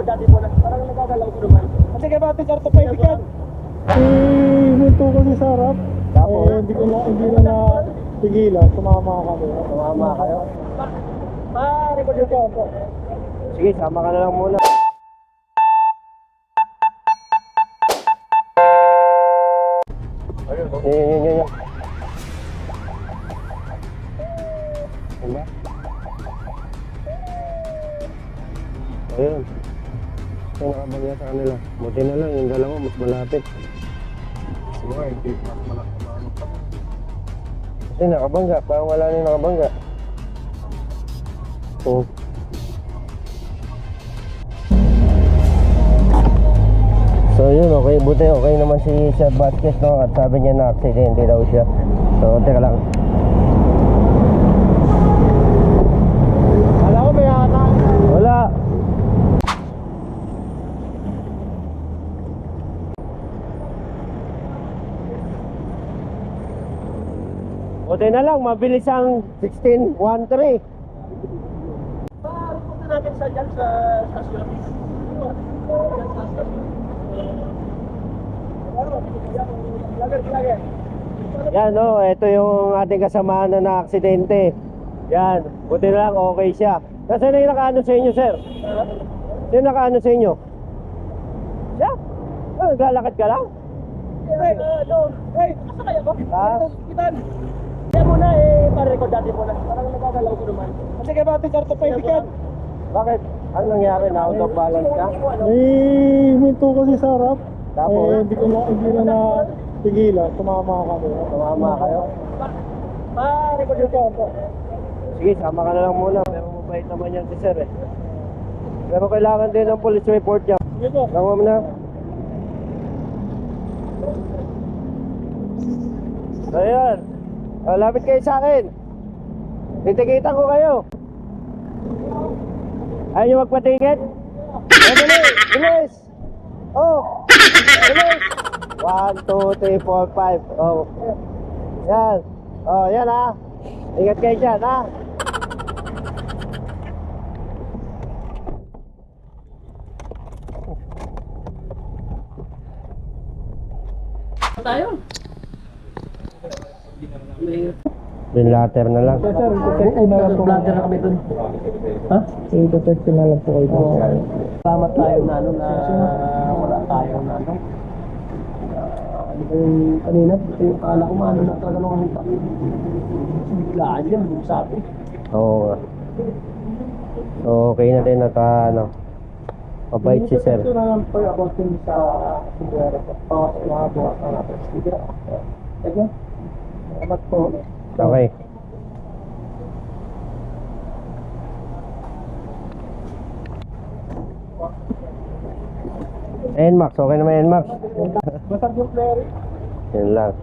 record dati po, parang nagagalaw ko naman. Kasi kaya bakit sir, tapay yan? Hinto kasi sa harap. Tapos? Hindi na tigilan, tumama kami. Tumama kayo? Record yun po. Sige, sama ka na lang muna. Yun. Diba? Ayun. Ito nakabangya sa kanila. Buti na lang, yung dalawa mas malapit. Siguro, hindi mas malaki. Kasi nakabangga, parang wala na yung nakabangga. Oo. So yun, okay, buti okay naman si Sir Vasquez, no? At sabi niya na aksidente daw siya. So teka lang. Alam ko may ata. Wala. Buti na lang, mabilis ang 16-1-3. Punta natin sa dyan sa stasyon. Yan, no, ito yung ating kasamahan na na-aksidente. Yan, buti na lang okay siya. Nasaan na yung nakaano sa inyo, sir? Sino nakaano sa inyo? Siya? Oh, naglalakad ka lang? Hey, asa kaya ko? Ha? Hospital. Kaya muna pa-record dati muna. Parang nagagalaw ko naman. Kasi kaya bakit sir, tapay yan? Bakit? Ano nangyari? Na-out of balance ka? Hinto kasi sa harap. Tapos? Hindi na tigilan, tumama kami. Tumama kayo? Record yun po. Sige, sama ka na lang muna. Pero mabait naman yan si sir eh. Pero kailangan din ng police report niya. Sige po. Tama mo na. Ayan. Lapit kayo sa akin. Titikitan ko kayo. Ayaw nyo magpatikit? Dali, bilis. Oh, bilis. 1, 2, 3, 4, 5. Oh. Yan. Oh, yan ha. Ingat kayo dyan ha. Tayo. Bin later na lang. Sir, ay na lang po. Vlogger na kami dun. Ha? Ito-text na lang po kayo. Salamat tayo na ano na wala tayo na ano. Ano ba yung kanina? Ito yung kala ko maano na talaga nung hantar. Biglaan yan, sabi. Oo nga. So, okay na din at ano. Mabait si sir. Ito na lang po about yung sa siguro po. Pawas mga bukas na natin. Sige. Sige. Salamat po. Okay. NMAX, okay naman NMAX. Basag yung player. Yun lang.